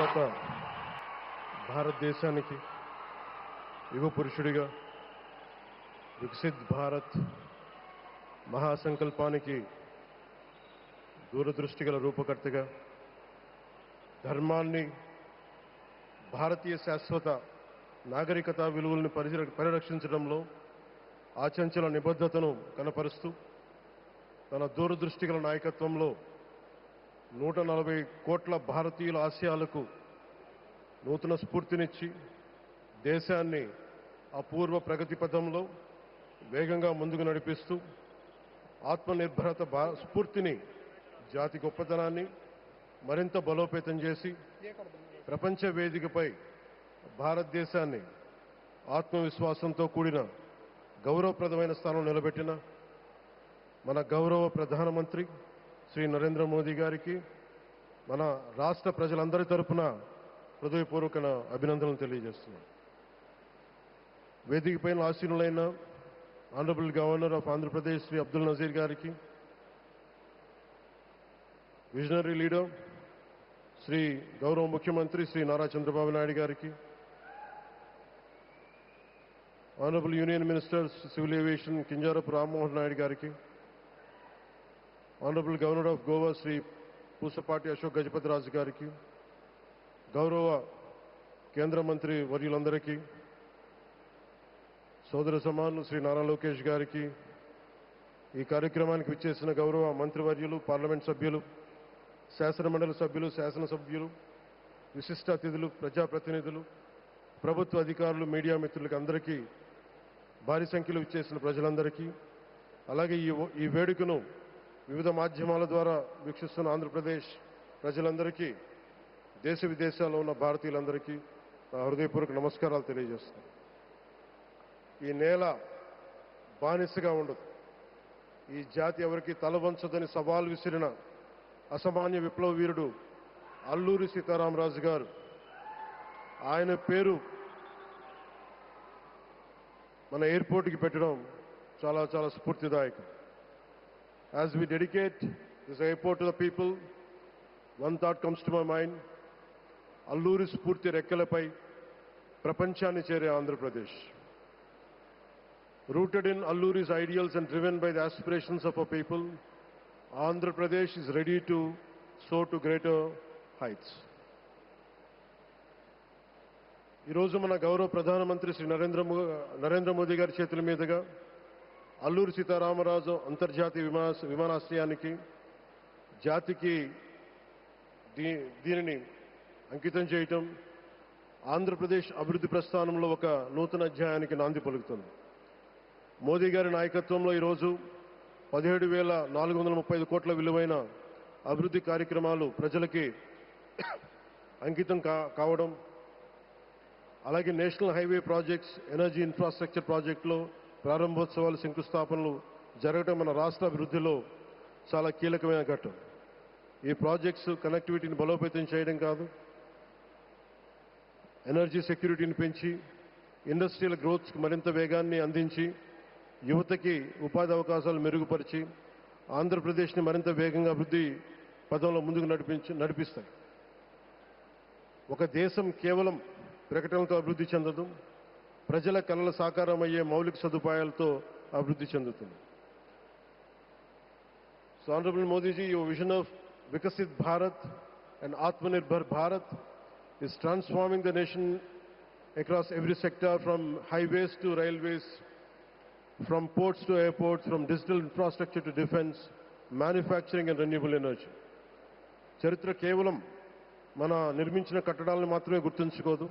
తర్వాత భారతదేశానికి యువ పురుషుడిగా వికసిత్ భారత్ మహాసంకల్పానికి దూరదృష్టి గల రూపకర్తగా ధర్మాన్ని భారతీయ శాశ్వత నాగరికత విలువలను పరిరక్షించడంలో ఆచంచల నిబద్ధతను కనపరుస్తూ తన దూరదృష్టి గల నాయకత్వంలో 140 కోట్ల భారతీయుల ఆశయాలకు నూతన స్ఫూర్తినిచ్చి దేశాన్ని అపూర్వ ప్రగతి పథంలో వేగంగా ముందుకు నడిపిస్తూ ఆత్మనిర్భరత స్ఫూర్తిని జాతి గొప్పతనాన్ని మరింత బలోపేతం చేసి ప్రపంచ వేదికపై భారతదేశాన్ని ఆత్మవిశ్వాసంతో కూడిన గౌరవప్రదమైన స్థానం నిలబెట్టిన మన గౌరవ ప్రధానమంత్రి శ్రీ నరేంద్ర మోదీ గారికి మన రాష్ట్ర ప్రజలందరి తరపున హృదయపూర్వక అభినందనలు తెలియజేస్తున్నాం. వేదికపైన ఆసీనులైన honourable governor of Andhra Pradesh Shri Abdul Nazeer గారికి, విజనరీ లీడర్ శ్రీ గౌరవ ముఖ్యమంత్రి శ్రీ నారా చంద్రబాబు నాయుడు గారికి, honourable union minister civil aviation Kinjarapu Rammohan Naidu గారికి, honourable governor of Goa Shri Pusapati Ashok Gajapathi Raju గారికి, గౌరవ కేంద్ర మంత్రి వర్యులందరికీ, సోదర సమానులు శ్రీ నారా లోకేష్ గారికి, ఈ కార్యక్రమానికి విచ్చేసిన గౌరవ మంత్రివర్యులు, పార్లమెంట్ సభ్యులు, శాసనమండలి సభ్యులు, శాసనసభ్యులు, విశిష్ట అతిథులు, ప్రజాప్రతినిధులు, ప్రభుత్వ అధికారులు, మీడియా మిత్రులకి అందరికీ, భారీ సంఖ్యలో విచ్చేసిన ప్రజలందరికీ, అలాగే ఈ వేడుకను వివిధ మాధ్యమాల ద్వారా వీక్షిస్తున్న ఆంధ్రప్రదేశ్ ప్రజలందరికీ, దేశ విదేశాల్లో ఉన్న భారతీయులందరికీ నా హృదయపూర్వక నమస్కారాలు తెలియజేస్తున్నాను. ఈ నేల బానిసగా ఉండదు, ఈ జాతి ఎవరికి తల వంచదని సవాల్ విసిరిన అసామాన్య విప్లవ వీరుడు అల్లూరి సీతారామరాజు గారు, ఆయన పేరు మన ఎయిర్పోర్ట్కి పెట్టడం చాలా చాలా స్ఫూర్తిదాయకం. As we dedicate this airport to the people, one thought comes to my mind: Alluri స్ఫూర్తి రెక్కలపై ప్రపంచాన్ని చేరే Andhra Pradesh. Rooted in Alluri's ideals and driven by the aspirations of our people, Andhra Pradesh is ready to soar to greater heights. ఈరోజు మన గౌరవ ప్రధానమంత్రి శ్రీ నరేంద్ర మోదీ గారి చేతుల మీదుగా అల్లూరి సీతారామరాజు అంతర్జాతీయ విమానాశ్రయానికి జాతికి దీనిని అంకితం చేయటం ఆంధ్రప్రదేశ్ అభివృద్ధి ప్రస్థానంలో ఒక నూతన అధ్యాయానికి నాంది పలుకుతుంది. మోదీ గారి నాయకత్వంలో ఈరోజు 17,435 కోట్ల విలువైన అభివృద్ధి కార్యక్రమాలు ప్రజలకి అంకితం కావడం, అలాగే national highway projects, energy infrastructure ప్రాజెక్టులో ప్రారంభోత్సవాలు, శంకుస్థాపనలు జరగడం మన రాష్ట్ర అభివృద్ధిలో చాలా కీలకమైన ఘట్టం. ఈ ప్రాజెక్ట్స్ కనెక్టివిటీని బలోపేతం చేయడం కాదు, ఎనర్జీ సెక్యూరిటీని పెంచి ఇండస్ట్రియల్ గ్రోత్స్కి మరింత వేగాన్ని అందించి యువతకి ఉపాధి అవకాశాలు మెరుగుపరిచి ఆంధ్రప్రదేశ్ని మరింత వేగంగా అభివృద్ధి పదంలో ముందుకు నడిపిస్తాయి. ఒక దేశం కేవలం ప్రకటనలతో అభివృద్ధి చెందదు, ప్రజల కలల సాకారం అయ్యే మౌలిక సదుపాయాలతో అభివృద్ధి చెందుతుంది. So Honorable Modi ji, your vision of Vikasit Bharat and Atmanirbhar Bharat is transforming the nation across every sector, from highways to railways, from ports to airports, from digital infrastructure to defense, manufacturing and renewable energy. చరిత్ర కేవలం మన నిర్మించిన కట్టడాలను మాత్రమే గుర్తుంచుకోదు,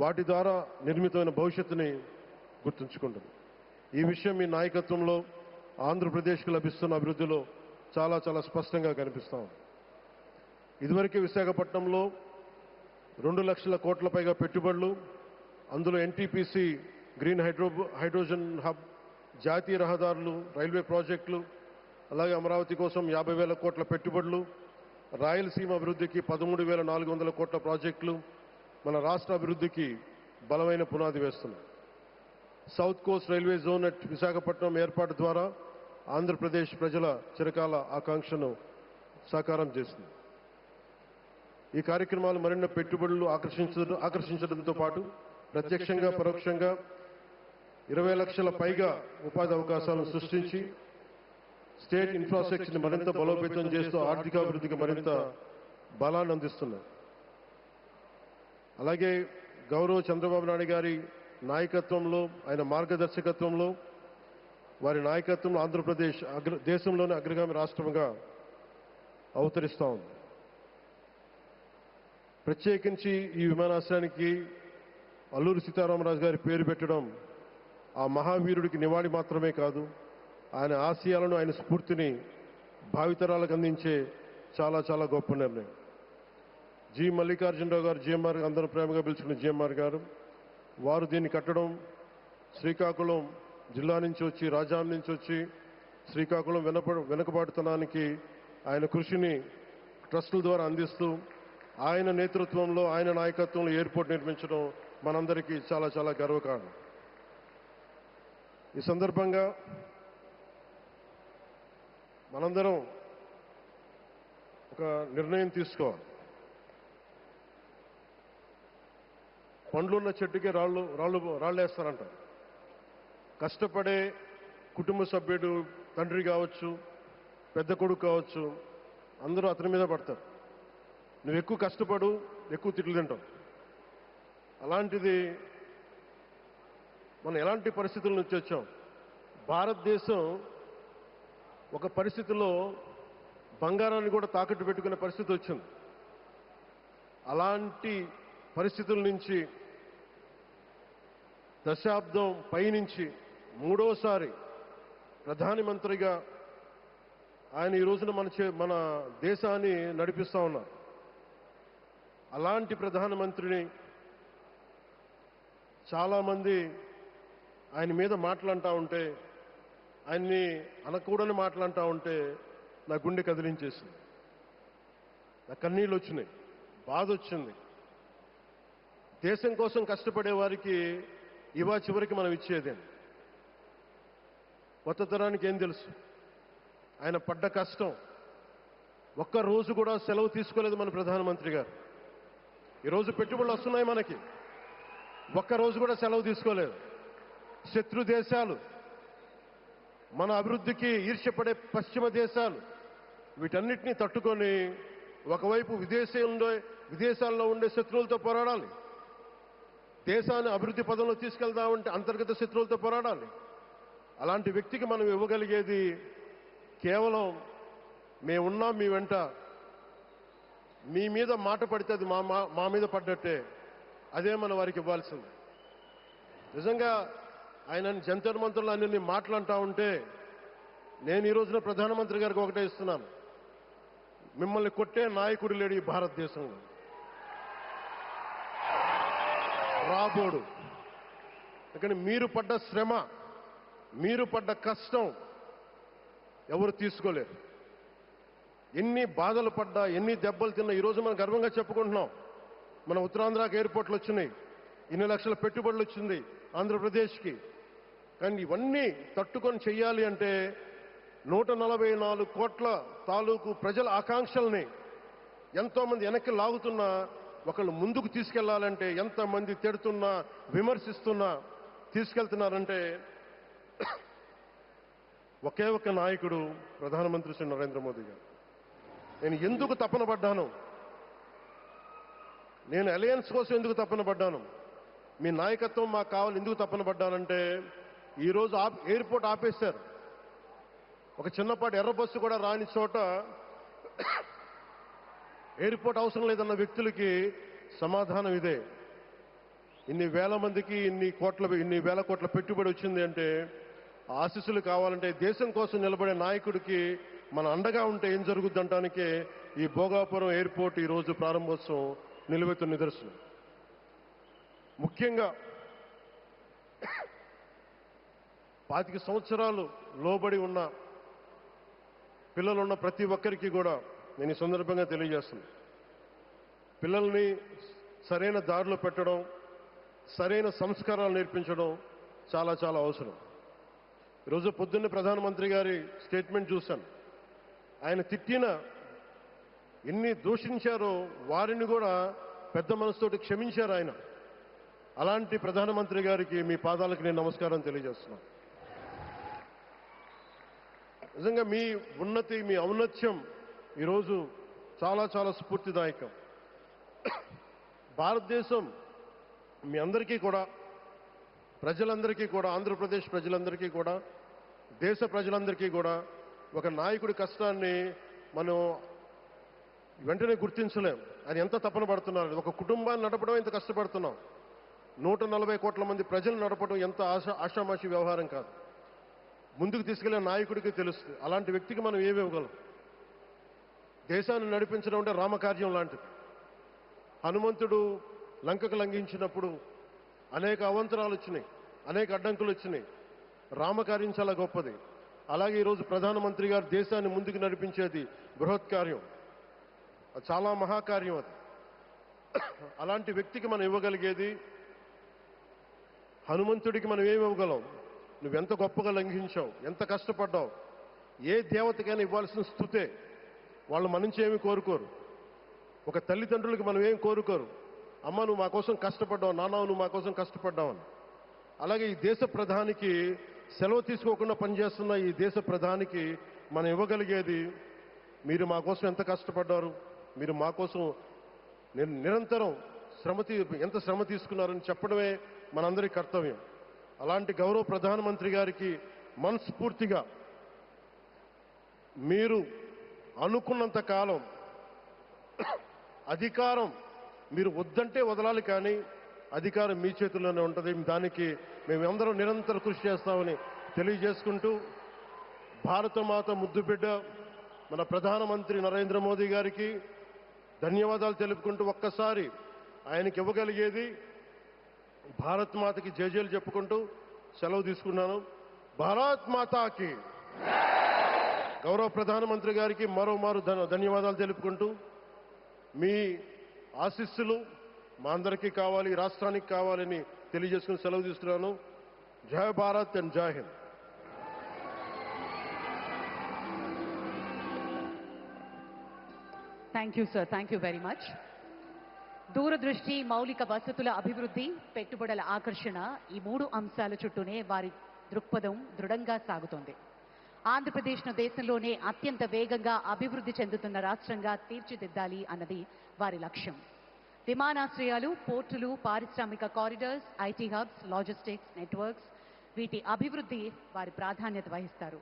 వాటి ద్వారా నిర్మితమైన భవిష్యత్తుని గుర్తుంచుకుంటుంది. ఈ విషయం మీ నాయకత్వంలో ఆంధ్రప్రదేశ్కు లభిస్తున్న అభివృద్ధిలో చాలా చాలా స్పష్టంగా కనిపిస్తాం. ఇదివరకే విశాఖపట్నంలో 2 లక్షల కోట్ల పైగా పెట్టుబడులు, అందులో ఎన్టీపీసీ గ్రీన్ హైడ్రోజన్ హబ్, జాతీయ రహదారులు, రైల్వే ప్రాజెక్టులు, అలాగే అమరావతి కోసం 50,000 కోట్ల పెట్టుబడులు, రాయలసీమ అభివృద్ధికి 13,400 కోట్ల ప్రాజెక్టులు మన రాష్ట్ర అభివృద్ధికి బలమైన పునాది వేస్తున్నాయి. South Coast railway zone at Visakhapatnam ఏర్పాటు ద్వారా ఆంధ్రప్రదేశ్ ప్రజల చిరకాల ఆకాంక్షను సాకారం చేసింది. ఈ కార్యక్రమాలు మరిన్ని పెట్టుబడులు ఆకర్షించడంతో పాటు ప్రత్యక్షంగా పరోక్షంగా 20 లక్షల పైగా ఉపాధి అవకాశాలను సృష్టించి స్టేట్ ఇన్ఫ్రాస్ట్రక్చర్ని మరింత బలోపేతం చేస్తూ ఆర్థికాభివృద్ధికి మరింత బలాన్ని అందిస్తున్నారు. అలాగే గౌరవ చంద్రబాబు నాయుడు గారి నాయకత్వంలో, ఆయన మార్గదర్శకత్వంలో, వారి నాయకత్వంలో ఆంధ్రప్రదేశ్ దేశంలోని అగ్రగామి రాష్ట్రంగా అవతరిస్తూ ఉంది. ప్రత్యేకించి ఈ విమానాశ్రయానికి అల్లూరి సీతారామరాజు గారి పేరు పెట్టడం ఆ మహావీరుడికి నివాళి మాత్రమే కాదు, ఆయన ఆశయాలను, ఆయన స్ఫూర్తిని భావితరాలకు అందించే చాలా చాలా గొప్ప నిర్ణయం. జి మల్లికార్జునరావు గారు, జిఎంఆర్ అందరూ ప్రేమగా పిలుచుకున్న జిఎంఆర్ గారు, వారు దీన్ని కట్టడం శ్రీకాకుళం జిల్లా నుంచి వచ్చి, రాజాం నుంచి వచ్చి శ్రీకాకుళం వెనుకబాటుతనానికి ఆయన కృషిని ట్రస్టుల ద్వారా అందిస్తూ ఆయన నేతృత్వంలో, ఆయన నాయకత్వంలో ఎయిర్పోర్ట్ నిర్మించడం మనందరికీ చాలా చాలా గర్వకారణం. ఈ సందర్భంగా మనందరం ఒక నిర్ణయం తీసుకోవాలి. పండ్లున్న చెట్టుకే రాళ్ళేస్తారంట. కష్టపడే కుటుంబ సభ్యుడు, తండ్రి కావచ్చు, పెద్ద కొడుకు కావచ్చు, అందరూ అతని మీద పడతారు. నువ్వు ఎక్కువ కష్టపడు, ఎక్కువ తిట్లు తింటావు. అలాంటిది మనం ఎలాంటి పరిస్థితుల నుంచి వచ్చాం? భారతదేశం ఒక పరిస్థితిలో బంగారాన్ని కూడా తాకట్టు పెట్టుకునే పరిస్థితి వచ్చింది. అలాంటి పరిస్థితుల నుంచి దశాబ్దం పైనుంచి మూడోసారి ప్రధానమంత్రిగా ఆయన ఈ రోజున మన దేశాన్ని నడిపిస్తూ ఉన్నారు. అలాంటి ప్రధానమంత్రిని చాలామంది ఆయన మీద మాట్లాడుతూ ఉంటే, ఆయన్ని అనకూడని మాట్లాడుతూ ఉంటే నా గుండె కదిలించేసింది, నా కన్నీళ్ళు వచ్చినాయి, బాధ వచ్చింది. దేశం కోసం కష్టపడే వారికి చివరికి మనం ఇచ్చేదేం? కొత్త తరానికి ఏం తెలుసు? ఆయన పడ్డ కష్టం. ఒక్క రోజు కూడా సెలవు తీసుకోలేదు మన ప్రధానమంత్రి గారు. ఈరోజు పెట్టుబడులు వస్తున్నాయి మనకి, ఒక్కరోజు కూడా సెలవు తీసుకోలేదు. శత్రు దేశాలు, మన అభివృద్ధికి ఈర్ష్యపడే పశ్చిమ దేశాలు, వీటన్నిటినీ తట్టుకొని ఒకవైపు విదేశాల్లో ఉండే శత్రువులతో పోరాడాలి, దేశాన్ని అభివృద్ధి పదంలో తీసుకెళ్దామంటే అంతర్గత శత్రువులతో పోరాడాలి. అలాంటి వ్యక్తికి మనం ఇవ్వగలిగేది కేవలం మేమున్నాం మీ వెంట, మీ మీద మాట పడితే అది మా మీద పడ్డట్టే, అదే మనం వారికి ఇవ్వాల్సింది. నిజంగా ఆయన జంతర్ మంత్రులు అన్ని మాట్లాడుతూ ఉంటే నేను ఈ రోజున ప్రధానమంత్రి గారికి ఒకటే ఇస్తున్నాను, మిమ్మల్ని కొట్టే నాయకుడు లేడు ఈ భారతదేశంలో, రాబోడు. కానీ మీరు పడ్డ శ్రమ, మీరు పడ్డ కష్టం ఎవరు తీసుకోలేరు. ఎన్ని బాధలు పడ్డా, ఎన్ని దెబ్బలు తిన్నా ఈరోజు మనం గర్వంగా చెప్పుకుంటున్నాం. మన ఉత్తరాంధ్రకి ఎయిర్పోర్ట్లు వచ్చినాయి, ఇన్ని లక్షల పెట్టుబడులు వచ్చింది ఆంధ్రప్రదేశ్కి. కానీ ఇవన్నీ తట్టుకొని చెయ్యాలి అంటే 144 కోట్ల తాలూకు ప్రజల ఆకాంక్షల్ని ఎంతోమంది వెనక్కి లాగుతున్నా, ఒకళ్ళు ముందుకు తీసుకెళ్లాలంటే ఎంతమంది తిడుతున్నా, విమర్శిస్తున్నా తీసుకెళ్తున్నారంటే ఒకే ఒక్క నాయకుడు ప్రధానమంత్రి శ్రీ నరేంద్ర మోదీ గారు. నేను ఎందుకు తపన పడ్డాను, నేను అలయన్స్ కోసం ఎందుకు తపన పడ్డాను, మీ నాయకత్వం మాకు కావాలి ఎందుకు తపన పడ్డానంటే, ఈరోజు ఎయిర్పోర్ట్ ఆపేశారు. ఒక చిన్నపాటి ఎర్ర బస్సు కూడా రాని చోట ఎయిర్పోర్ట్ అవసరం లేదన్న వ్యక్తులకి సమాధానం ఇదే. ఇన్ని వేల మందికి ఇన్ని వేల కోట్ల పెట్టుబడి వచ్చింది అంటే ఆశీస్సులు కావాలంటే, దేశం కోసం నిలబడే నాయకుడికి మన అండగా ఉంటే ఏం జరుగుద్దంటానికే ఈ భోగాపురం ఎయిర్పోర్ట్ ఈరోజు ప్రారంభోత్సవం నిలువెత్తు నిదర్శనం. ముఖ్యంగా 25 సంవత్సరాలు లోబడి ఉన్న పిల్లలున్న ప్రతి ఒక్కరికి కూడా నేను ఈ సందర్భంగా తెలియజేస్తున్నాను, పిల్లల్ని సరైన దారిలో పెట్టడం, సరైన సంస్కారాలు నేర్పించడం చాలా చాలా అవసరం. ఈరోజు పొద్దున్నే ప్రధానమంత్రి గారి స్టేట్మెంట్ చూశాను. ఆయన తిట్టిన ఎన్ని దూషించారో వారిని కూడా పెద్ద మనసుతోటి క్షమించారు ఆయన. అలాంటి ప్రధానమంత్రి గారికి మీ పాదాలకు నేను నమస్కారం తెలియజేస్తున్నాను. నిజంగా మీ ఉన్నతి, మీ ఔన్నత్యం ఈరోజు చాలా చాలా స్ఫూర్తిదాయకం. భారతదేశం మీ అందరికీ కూడా, ప్రజలందరికీ కూడా, ఆంధ్రప్రదేశ్ ప్రజలందరికీ కూడా, దేశ ప్రజలందరికీ కూడా ఒక నాయకుడి కష్టాన్ని మనం వెంటనే గుర్తించలేం. ఆయన ఎంత తపన పడుతున్నారు. ఒక కుటుంబాన్ని నడపడం ఎంత కష్టపడుతున్నాం. 140 కోట్ల మంది ప్రజలు నడపడం ఎంత ఆషామాషి వ్యవహారం కాదు. ముందుకు తీసుకెళ్లే నాయకుడికి తెలుస్తుంది. అలాంటి వ్యక్తికి మనం ఏమి ఇవ్వగలం. దేశాన్ని నడిపించడం అంటే రామకార్యం లాంటిది. హనుమంతుడు లంకకు లంఘించినప్పుడు అనేక అవంతరాలు వచ్చినాయి, అనేక అడ్డంకులు వచ్చినాయి. రామకార్యం చాలా గొప్పది. అలాగే ఈరోజు ప్రధానమంత్రి గారు దేశాన్ని ముందుకు నడిపించేది బృహత్ కార్యం, చాలా మహాకార్యం అది. అలాంటి వ్యక్తికి మనం ఇవ్వగలిగేది, హనుమంతుడికి మనం ఏమి ఇవ్వగలం? నువ్వెంత గొప్పగా లంఘించావు, ఎంత కష్టపడ్డావు. ఏ దేవతకైనా ఇవ్వాల్సిన స్తుతే. వాళ్ళు మన నుంచి ఏమి కోరుకోరు. ఒక తల్లిదండ్రులకి మనం ఏం కోరుకోరు. అమ్మ నువ్వు మా కోసం కష్టపడ్డావు, నాన్న నువ్వు మా కోసం కష్టపడ్డావు అని. అలాగే ఈ దేశ ప్రధానికి, సెలవు తీసుకోకుండా పనిచేస్తున్న ఈ దేశ ప్రధానికి మనం ఇవ్వగలిగేది, మీరు మా కోసం ఎంత కష్టపడ్డారు, మీరు మా కోసం నిరంతరం ఎంత శ్రమ తీసుకున్నారని చెప్పడమే మనందరి కర్తవ్యం. అలాంటి గౌరవ ప్రధానమంత్రి గారికి మనస్ఫూర్తిగా మీరు అనుకున్నంత కాలం అధికారం మీరు వద్దంటే వదలాలి, కానీ అధికారం మీ చేతుల్లోనే ఉంటుంది. దానికి మేమందరం నిరంతరం కృషి చేస్తామని తెలియజేసుకుంటూ, భారతమాత ముద్దుబిడ్డ మన ప్రధానమంత్రి నరేంద్ర మోదీ గారికి ధన్యవాదాలు తెలుపుకుంటూ, ఒక్కసారి ఆయనకి ఇవ్వగలిగేది భారత్ మాతకి జేజేలు చెప్పుకుంటూ సెలవు తీసుకున్నాను. భారత్ మాతాకి. గౌరవ ప్రధానమంత్రి గారికి మరోమారు ధన్యవాదాలు తెలుపుకుంటూ, మీ ఆశీస్సులు మా అందరికీ కావాలి, రాష్ట్రానికి కావాలని తెలియజేసుకుని సెలవు తీసుకున్నాను. జై భారత్ అండ్ జై Hind. Thank you sir, thank you very much. దూరదృష్టి, మౌలిక వసతుల అభివృద్ధి, పెట్టుబడుల ఆకర్షణ, ఈ 3 అంశాల చుట్టూనే వారి దృక్పథం దృఢంగా సాగుతోంది. ఆంధ్రప్రదేశ్ను దేశంలోనే అత్యంత వేగంగా అభివృద్ధి చెందుతున్న రాష్ట్రంగా తీర్చిదిద్దాలి అన్నది వారి లక్ష్యం. విమానాశ్రయాలు, పోర్టులు, పారిశ్రామిక corridors, IT hubs, logistics networks, వీటి అభివృద్ధి వారి ప్రాధాన్యత వహిస్తారు.